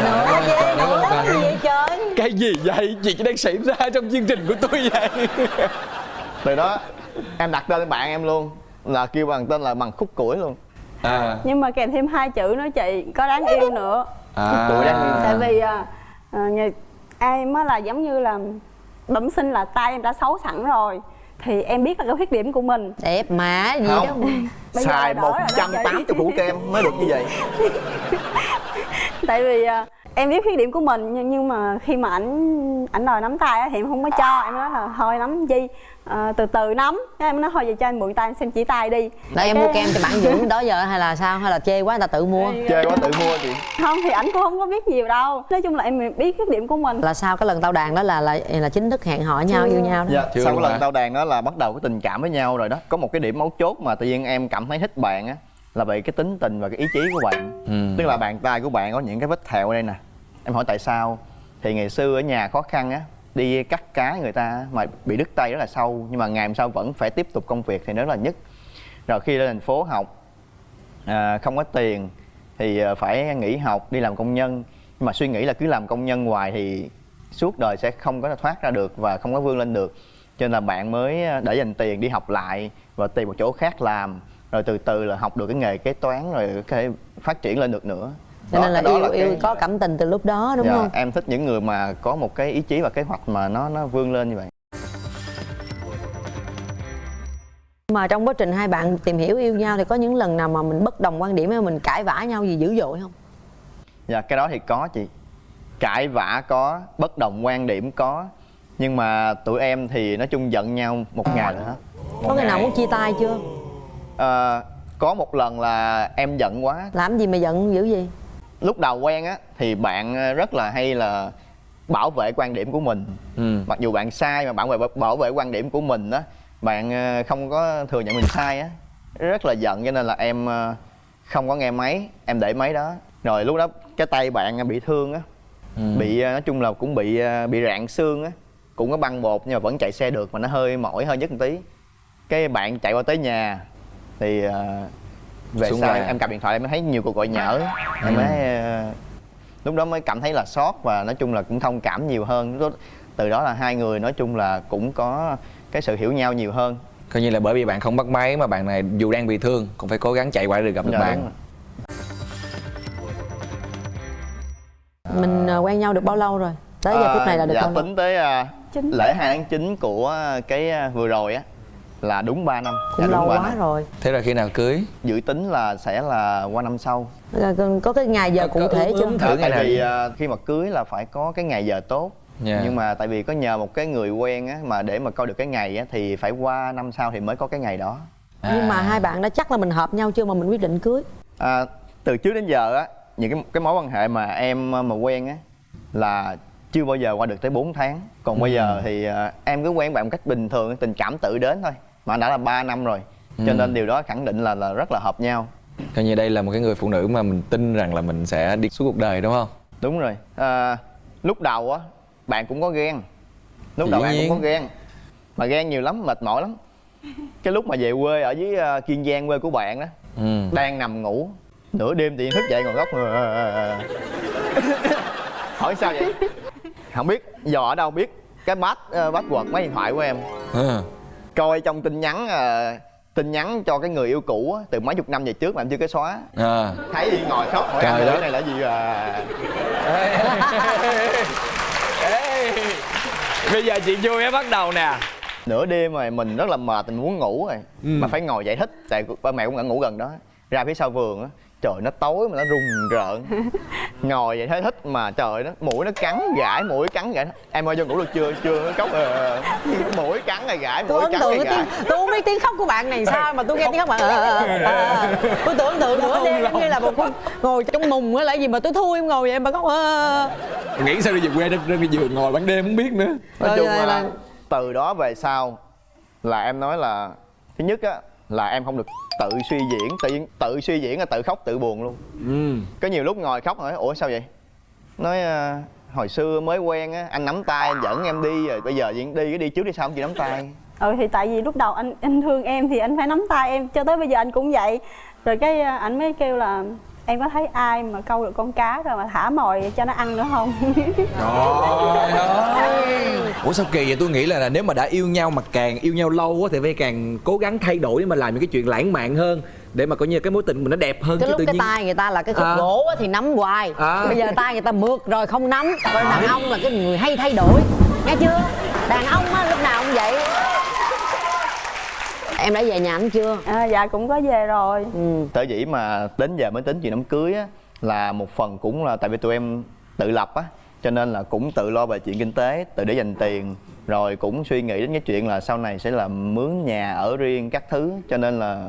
Speaker 2: Nữa chê nữa lắm gì vậy trời?
Speaker 1: Cái gì vậy? Gì đang xảy ra trong chương trình của tôi vậy?
Speaker 7: Từ đó em đặt tên bạn em luôn, là kêu bằng tên là bằng khúc củi luôn.
Speaker 6: Nhưng mà kèm thêm 2 chữ nữa chị, có đáng yêu nữa.
Speaker 7: Tuổi đáng yêu.
Speaker 6: Tại vì em á là giống như là bẩm sinh là tay em đã xấu sẵn rồi, thì em biết là cái khuyết điểm của mình.
Speaker 2: Đẹp mà gì
Speaker 7: Không.
Speaker 2: đó.
Speaker 6: Bây giờ
Speaker 7: Xài
Speaker 6: đỡ rồi đó
Speaker 7: 180 củ kem mới được như vậy.
Speaker 6: Tại vì em biết khuyết điểm của mình, nhưng mà khi mà ảnh đòi nắm tay á thì em không có cho. Em nói là thôi nắm chi, từ từ nắm. Em nói thôi vậy cho anh mượn tay anh xem chỉ tay đi.
Speaker 2: Là em mua kem cho bạn Dũng đó giờ hay là sao, hay là chê quá người ta tự mua?
Speaker 7: Chơi quá tự mua chị.
Speaker 6: Không thì ảnh cũng không có biết nhiều đâu. Nói chung là em biết khuyết điểm của mình.
Speaker 2: Là sau cái lần Tao Đàn đó là chính thức hẹn hò nhau, yêu nhau đó.
Speaker 7: Dạ,
Speaker 1: Chưa
Speaker 7: sau
Speaker 1: luôn
Speaker 7: cái lần
Speaker 1: hả?
Speaker 7: Tao Đàn đó là bắt đầu cái tình cảm với nhau rồi đó. Có một cái điểm mấu chốt mà tự nhiên em cảm thấy thích bạn á, là về cái tính tình và cái ý chí của bạn. Tức là bàn tay của bạn có những cái vết thẹo ở đây nè. Em hỏi tại sao? Thì ngày xưa ở nhà khó khăn á, đi cắt cá người ta mà bị đứt tay rất là sâu, nhưng mà ngày hôm sau vẫn phải tiếp tục công việc thì rất là nhức. Rồi khi lên thành phố học không có tiền thì phải nghỉ học đi làm công nhân, nhưng mà suy nghĩ là cứ làm công nhân hoài thì suốt đời sẽ không có thoát ra được và không có vươn lên được, cho nên là bạn mới để dành tiền đi học lại và tìm một chỗ khác làm, rồi từ từ là học được cái nghề kế toán rồi có thể phát triển lên được nữa.
Speaker 2: Cho nên là
Speaker 7: đó
Speaker 2: yêu có cảm tình từ lúc đó đúng không?
Speaker 7: Em thích những người mà có một cái ý chí và kế hoạch mà nó vươn lên như vậy.
Speaker 2: Mà trong quá trình hai bạn tìm hiểu yêu nhau thì có những lần nào mà mình bất đồng quan điểm hay mình cãi vã nhau gì dữ dội không?
Speaker 7: Dạ cái đó thì có chị. Cãi vã có, bất đồng quan điểm có. Nhưng mà tụi em thì nói chung giận nhau một ngày rồi hết.
Speaker 2: Có ngày nào muốn chia tay chưa?
Speaker 7: Có một lần là em giận quá.
Speaker 2: Làm gì mà giận dữ gì?
Speaker 7: Lúc đầu quen á thì bạn rất là hay là bảo vệ quan điểm của mình. Mặc dù bạn sai mà bạn bảo vệ quan điểm của mình á, bạn không có thừa nhận mình sai á, rất là giận, cho nên là em không có nghe máy, em để máy đó. Rồi lúc đó cái tay bạn bị thương á, bị nói chung là cũng bị rạn xương á, cũng có băng bột nhưng mà vẫn chạy xe được, mà nó hơi mỏi hơi nhức một tí. Cái bạn chạy qua tới nhà thì về
Speaker 1: xuống
Speaker 7: sau
Speaker 1: nhà.
Speaker 7: em cầm điện thoại em mới thấy nhiều cuộc gọi nhỡ, em mới lúc đó mới cảm thấy là sót và nói chung là cũng thông cảm nhiều hơn. Từ đó là hai người nói chung là cũng có cái sự hiểu nhau nhiều hơn.
Speaker 1: Coi như là bởi vì bạn không bắt máy mà bạn này dù đang bị thương cũng phải cố gắng chạy qua để được gặp được
Speaker 7: Dạ,
Speaker 1: bạn.
Speaker 7: đúng rồi.
Speaker 2: Mình quen nhau được bao lâu rồi? Tới giờ phút này là được
Speaker 7: dạ,
Speaker 2: bao lâu?
Speaker 7: tính tới lễ 2 tháng 9 của cái vừa rồi á là đúng 3 năm.
Speaker 2: Cũng
Speaker 7: Dạ,
Speaker 2: lâu
Speaker 7: đúng 3
Speaker 2: quá
Speaker 7: năm.
Speaker 2: rồi.
Speaker 1: Thế là khi nào cưới?
Speaker 7: Dự tính là sẽ là qua năm sau.
Speaker 2: Có cái ngày giờ cụ thể chưa?
Speaker 1: Thử ngày
Speaker 7: Tại
Speaker 1: nào?
Speaker 7: vì khi mà cưới là phải có cái ngày giờ tốt.
Speaker 1: Dạ.
Speaker 7: Nhưng mà tại vì có nhờ một cái người quen á, mà để mà coi được cái ngày á thì phải qua năm sau thì mới có cái ngày đó.
Speaker 2: Nhưng mà hai bạn đã chắc là mình hợp nhau chưa mà mình quyết định cưới?
Speaker 7: Từ trước đến giờ á, những cái mối quan hệ mà em mà quen á là chưa bao giờ qua được tới 4 tháng. Còn bây giờ thì em cứ quen bạn một cách bình thường, tình cảm tự đến thôi. Mà đã là 3 năm rồi. Cho nên điều đó khẳng định là rất là hợp nhau.
Speaker 1: Coi như đây là một cái người phụ nữ mà mình tin rằng là mình sẽ đi suốt cuộc đời, đúng không?
Speaker 7: Đúng rồi. Lúc đầu á bạn cũng có ghen. Lúc
Speaker 1: Dĩ
Speaker 7: đầu em
Speaker 1: nhiên.
Speaker 7: cũng có ghen. Mà ghen nhiều lắm, mệt mỏi lắm. Cái lúc mà về quê ở dưới Kiên Giang, quê của bạn đó, đang nằm ngủ, nửa đêm thì thức dậy ngồi khóc. Hỏi sao vậy? Không biết, dò ở đâu biết. Cái password máy điện thoại của em. Coi trong tin nhắn cho cái người yêu cũ á, từ mấy chục năm về trước mà em chưa có xóa. Thấy gì ngồi khóc hỏi
Speaker 1: Trời
Speaker 7: anh
Speaker 1: đất.
Speaker 7: cái này là gì
Speaker 1: Bây giờ chuyện vui mới bắt đầu nè.
Speaker 7: Nửa đêm rồi mình rất là mệt, mình muốn ngủ rồi mà phải ngồi giải thích tại ba mẹ cũng đã ngủ gần đó. Ra phía sau vườn á, trời nó tối mà nó rùng rợn. Ngồi vậy thấy thích mà trời nó mũi nó cắn gãi, mũi cắn gãi. Em ơi vô ngủ được chưa? Chưa nó khóc mũi cắn rồi gãi,
Speaker 2: Tôi
Speaker 7: mũi
Speaker 2: ấn
Speaker 7: cắn rồi
Speaker 2: tượng cái
Speaker 7: gãi.
Speaker 2: tiếng, tôi không biết tiếng khóc của bạn này sao mà tôi nghe tiếng khóc bạn. Tôi tưởng tượng nửa đêm giống như là một con ngồi trong mùng á, là gì mà tôi thui em ngồi vậy mà khóc.
Speaker 1: Nghĩ sao đi về quê trên cái giường ngồi ban đêm không biết nữa.
Speaker 7: Nói chung
Speaker 2: rồi
Speaker 7: là từ đó về sau là em nói là thứ nhất á là em không được tự suy diễn, tự suy diễn là tự khóc tự buồn luôn. Có nhiều lúc ngồi khóc hỏi ủa sao vậy, nói hồi xưa mới quen á anh nắm tay anh dẫn em đi rồi bây giờ đi trước đi sao không chịu nắm tay.
Speaker 6: Thì tại vì lúc đầu anh thương em thì anh phải nắm tay em, cho tới bây giờ anh cũng vậy. Rồi cái anh mới kêu là em có thấy ai mà câu được con cá rồi mà thả mồi cho nó ăn nữa không?
Speaker 1: Trời ơi. Ủa sao kỳ vậy? Tôi nghĩ là nếu mà đã yêu nhau mà càng yêu nhau lâu á thì phải càng cố gắng thay đổi để mà làm những cái chuyện lãng mạn hơn, để mà coi như cái mối tình mình nó đẹp hơn.
Speaker 2: Cái
Speaker 1: chứ
Speaker 2: lúc
Speaker 1: tự
Speaker 2: cái
Speaker 1: nhiên
Speaker 2: tay người ta là cái khúc gỗ á thì nắm hoài. Bây giờ tay người ta mượt rồi không nắm. Còn đàn ông là cái người hay thay đổi, nghe chưa? Đàn ông á lúc nào cũng vậy. Em đã về nhà anh chưa?
Speaker 6: Dạ cũng có về rồi.
Speaker 7: Tới dĩ mà đến giờ mới tính chuyện đám cưới á là một phần cũng là tại vì tụi em tự lập á, cho nên là cũng tự lo về chuyện kinh tế, tự để dành tiền, rồi cũng suy nghĩ đến cái chuyện là sau này sẽ làm mướn nhà ở riêng các thứ, cho nên là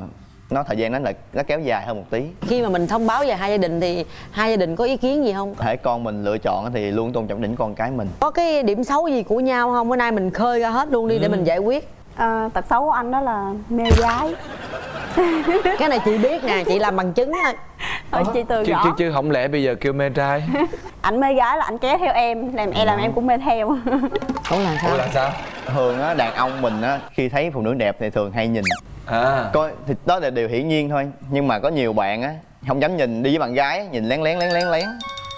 Speaker 7: thời gian nó kéo dài hơn một tí.
Speaker 2: Khi mà mình thông báo về hai gia đình thì hai gia đình có ý kiến gì không?
Speaker 7: Hễ con mình lựa chọn thì luôn tôn trọng đỉnh con cái mình.
Speaker 2: Có cái điểm xấu gì của nhau không? Bữa nay mình khơi ra hết luôn đi để mình giải quyết.
Speaker 6: Tật xấu của anh đó là mê gái.
Speaker 2: Cái này chị biết nè, chị làm bằng chứng thôi.
Speaker 6: Chị từ rõ.
Speaker 1: chứ không lẽ bây giờ kêu mê trai.
Speaker 6: Anh mê gái là anh kéo theo em, làm em cũng mê theo.
Speaker 2: Ủa là sao?
Speaker 1: Ủa là sao?
Speaker 7: Thường á đàn ông mình á khi thấy phụ nữ đẹp thì thường hay nhìn. Coi thì đó là điều hiển nhiên thôi, nhưng mà có nhiều bạn á không dám nhìn, đi với bạn gái nhìn lén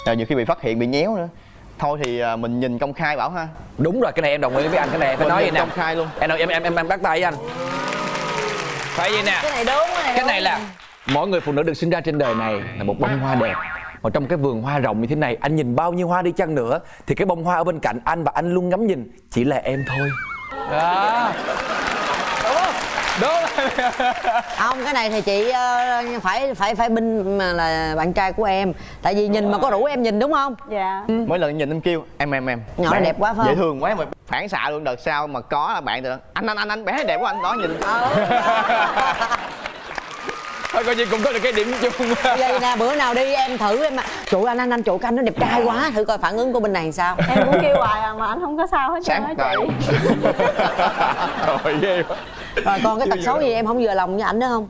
Speaker 7: rồi nhiều khi bị phát hiện bị nhéo nữa. Thôi thì mình nhìn công khai bảo ha.
Speaker 1: Đúng rồi, cái này em đồng ý với anh, cái này em phải nói vậy nè.
Speaker 7: Công khai luôn.
Speaker 1: Em bắt tay với anh. Phải vậy nè.
Speaker 2: Cái này đúng,
Speaker 1: Cái này là mỗi người phụ nữ được sinh ra trên đời này là một bông hoa đẹp. Ở trong cái vườn hoa rộng như thế này, anh nhìn bao nhiêu hoa đi chăng nữa thì cái bông hoa ở bên cạnh anh và anh luôn ngắm nhìn chỉ là em thôi. Đúng.
Speaker 2: Không, cái này thì chị phải binh mà là bạn trai của em. Tại vì nhìn mà có rủ em nhìn đúng không?
Speaker 6: Dạ.
Speaker 7: Mỗi lần nhìn em kêu em
Speaker 2: Nhỏ
Speaker 7: bé
Speaker 2: đẹp quá phải không?
Speaker 7: dễ thương quá mà phản xạ luôn. Đợt sau mà có là bạn từ anh bé đẹp quá anh đó nhìn.
Speaker 1: Thôi coi như cũng có được cái điểm chung.
Speaker 2: Vậy nè, bữa nào đi em thử em mà trời anh trời anh nó đẹp trai quá, thử coi phản ứng của bên này sao.
Speaker 6: Em cũng kêu hoài mà anh không có sao hết trơn á chị.
Speaker 1: Rồi ghê quá.
Speaker 2: Rồi còn cái tật xấu gì em không vừa lòng với ảnh nữa không?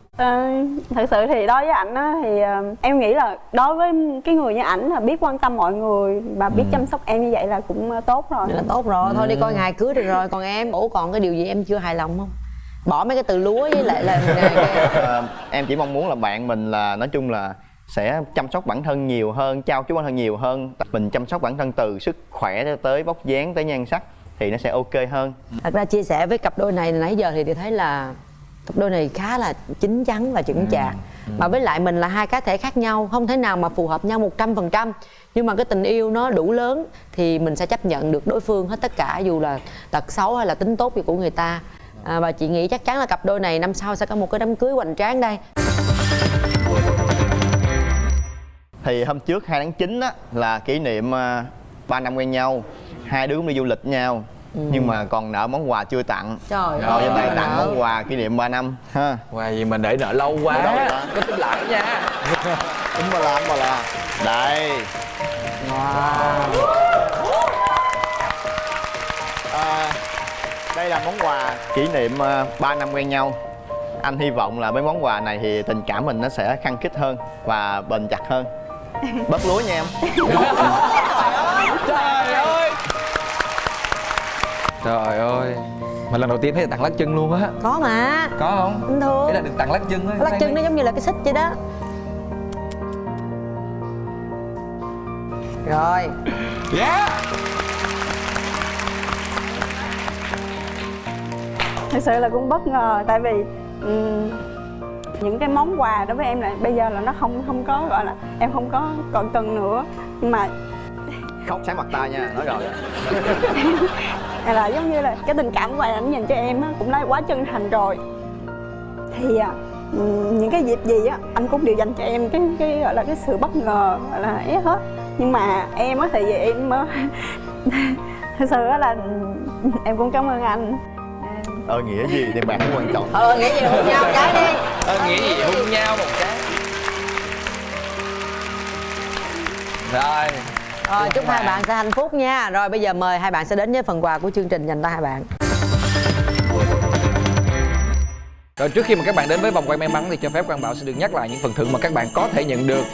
Speaker 6: Thật sự thì đối với ảnh á thì em nghĩ là đối với cái người như ảnh là biết quan tâm mọi người và biết chăm sóc em như vậy là cũng tốt rồi.
Speaker 2: Là tốt rồi, thôi đi coi ngày cưới được rồi. Còn em, còn cái điều gì em chưa hài lòng không? Bỏ mấy cái từ lúa với lại là
Speaker 7: em chỉ mong muốn là bạn mình là nói chung là sẽ chăm sóc bản thân nhiều hơn, trau chuốt bản thân nhiều hơn. Mình chăm sóc bản thân từ sức khỏe cho tới vóc dáng tới nhan sắc thì nó sẽ ok hơn.
Speaker 2: Thật ra chia sẻ với cặp đôi này nãy giờ thì thấy là cặp đôi này khá là chín chắn và chững chạc. Mà với lại mình là hai cá thể khác nhau, không thể nào mà phù hợp nhau 100%. Nhưng mà cái tình yêu nó đủ lớn thì mình sẽ chấp nhận được đối phương hết tất cả, dù là tật xấu hay là tính tốt gì của người ta. Và chị nghĩ chắc chắn là cặp đôi này năm sau sẽ có một cái đám cưới hoành tráng đây.
Speaker 7: Thì hôm trước 2 tháng 9 á là kỷ niệm 3 năm quen nhau, hai đứa cũng đi du lịch với nhau. Nhưng mà còn nợ món quà chưa tặng.
Speaker 2: Trời
Speaker 7: rồi
Speaker 2: ơi,
Speaker 7: nay tặng món quà kỷ niệm 3 năm ha.
Speaker 1: Quà gì mà để nợ lâu quá, có tính lại nha.
Speaker 7: Đúng mà là đây. Đây là món quà kỷ niệm 3 năm quen nhau. Anh hy vọng là với món quà này thì tình cảm mình nó sẽ khăng khít hơn và bền chặt hơn. Bớt lúa nha em.
Speaker 1: Trời ơi. Trời ơi. Mà lần đầu tiên thấy tặng lắc chân luôn á.
Speaker 2: Có mà.
Speaker 1: Có không?
Speaker 2: Bình thường.
Speaker 1: Cái là được tặng lắc chân á.
Speaker 2: Lắc chân nó giống như là cái xích vậy đó. Rồi.
Speaker 1: Yeah.
Speaker 6: Thật sự là cũng bất ngờ, tại vì những cái món quà đối với em là bây giờ là nó không có gọi là em không có còn cần nữa, nhưng mà
Speaker 7: Khóc sáng mặt ta nha, nói rồi.
Speaker 6: là giống như là cái tình cảm của anh dành cho em á, cũng đã quá chân thành rồi. Thì những cái dịp gì á anh cũng đều dành cho em cái gọi là cái sự bất ngờ, gọi là ấy hết. Nhưng mà em á thì em thật sự là em cũng cảm ơn anh.
Speaker 7: Nghĩa gì tiền bạc cũng quan trọng.
Speaker 2: Nghĩa gì hôn nhau cái đi.
Speaker 1: Nghĩa gì hôn nhau một cái. Rồi
Speaker 2: Chúc hai bạn sẽ hạnh phúc nha. Rồi bây giờ mời hai bạn sẽ đến với phần quà của chương trình dành cho hai bạn.
Speaker 1: Rồi trước khi mà các bạn đến với vòng quay may mắn thì cho phép Quang Bảo sẽ được nhắc lại những phần thưởng mà các bạn có thể nhận được.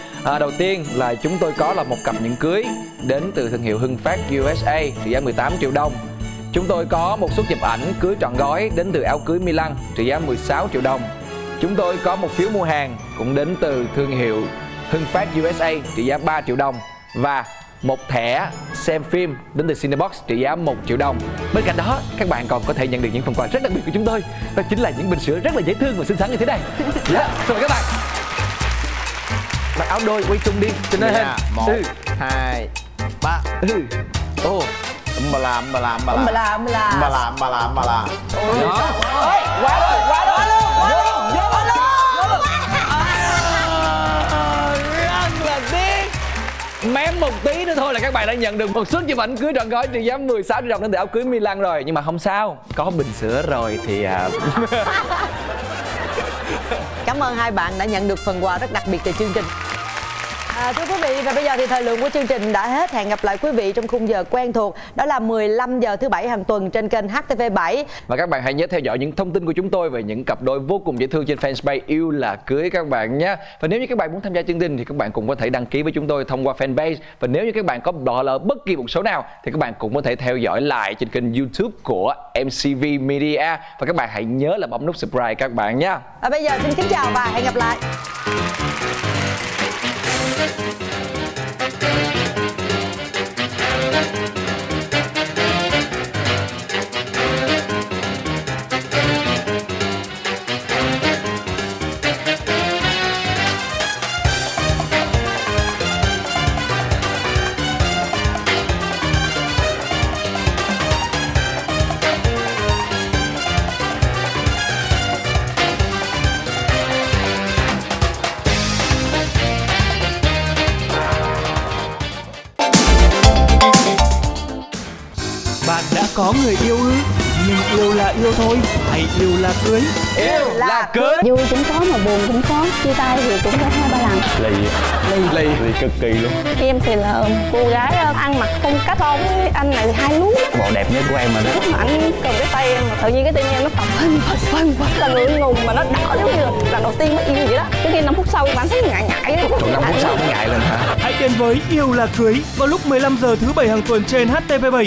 Speaker 1: Đầu tiên là chúng tôi có là một cặp nhẫn cưới đến từ thương hiệu Hưng Phát USA trị giá 18 triệu đồng. Chúng tôi có một suất chụp ảnh cưới trọn gói đến từ áo cưới Milan trị giá 16 triệu đồng. Chúng tôi có một phiếu mua hàng cũng đến từ thương hiệu Hưng Phát USA trị giá 3 triệu đồng. Và một thẻ xem phim đến từ Cinebox trị giá 1 triệu đồng. Bên cạnh đó, các bạn còn có thể nhận được những phần quà rất đặc biệt của chúng tôi. Đó chính là những bình sữa rất là dễ thương và xinh xắn như thế này. Mời các bạn. Mặc áo đôi quay chung đi cho nên hình.
Speaker 7: 1, 2, 3. Bà làm.
Speaker 2: Quá rồi luôn.
Speaker 1: Mém một tí nữa thôi là các bạn đã nhận được một suất chụp ảnh cưới trọn gói trị giá 16 triệu đồng đến từ áo cưới Milan rồi. Nhưng mà không sao, có bình sữa rồi thì
Speaker 2: Cảm ơn hai bạn đã nhận được phần quà rất đặc biệt từ chương trình. Thưa quý vị, và bây giờ thì thời lượng của chương trình đã hết. Hẹn gặp lại quý vị trong khung giờ quen thuộc, đó là 15 giờ thứ Bảy hàng tuần trên kênh HTV7.
Speaker 1: Và các bạn hãy nhớ theo dõi những thông tin của chúng tôi về những cặp đôi vô cùng dễ thương trên fanpage Yêu Là Cưới các bạn nhé. Và nếu như các bạn muốn tham gia chương trình thì các bạn cũng có thể đăng ký với chúng tôi thông qua fanpage. Và nếu như các bạn có bỏ lỡ bất kỳ một số nào thì các bạn cũng có thể theo dõi lại trên kênh YouTube của MCV Media. Và các bạn hãy nhớ là bấm nút subscribe các bạn nhé.
Speaker 2: Và bây giờ xin kính chào và hẹn gặp lại.
Speaker 8: Bạn đã có người yêu ư? Nhưng yêu là yêu thôi, hay yêu là cưới?
Speaker 1: Yêu là cưới.
Speaker 6: Vui cũng có mà buồn cũng có, chia tay thì cũng có 2-3 lần.
Speaker 7: Lì cực kỳ luôn.
Speaker 6: Em thì là cô gái ăn mặc phong cách không, anh này thì hai lúa.
Speaker 7: Bộ đẹp nhất của em mà đó.
Speaker 6: Lúc mà anh cầm cái tay em, tự nhiên cái tay em nó cầm phân là ngượng ngùng mà nó đỏ giống như là lần đầu tiên mới yêu vậy đó. Cái khi 5 phút sau bạn thấy ngại ấy.
Speaker 1: Còn 5 phút sau mới ngại lên hả?
Speaker 8: Hãy đến với Yêu Là Cưới vào lúc 15 giờ thứ Bảy hàng tuần trên HTV7.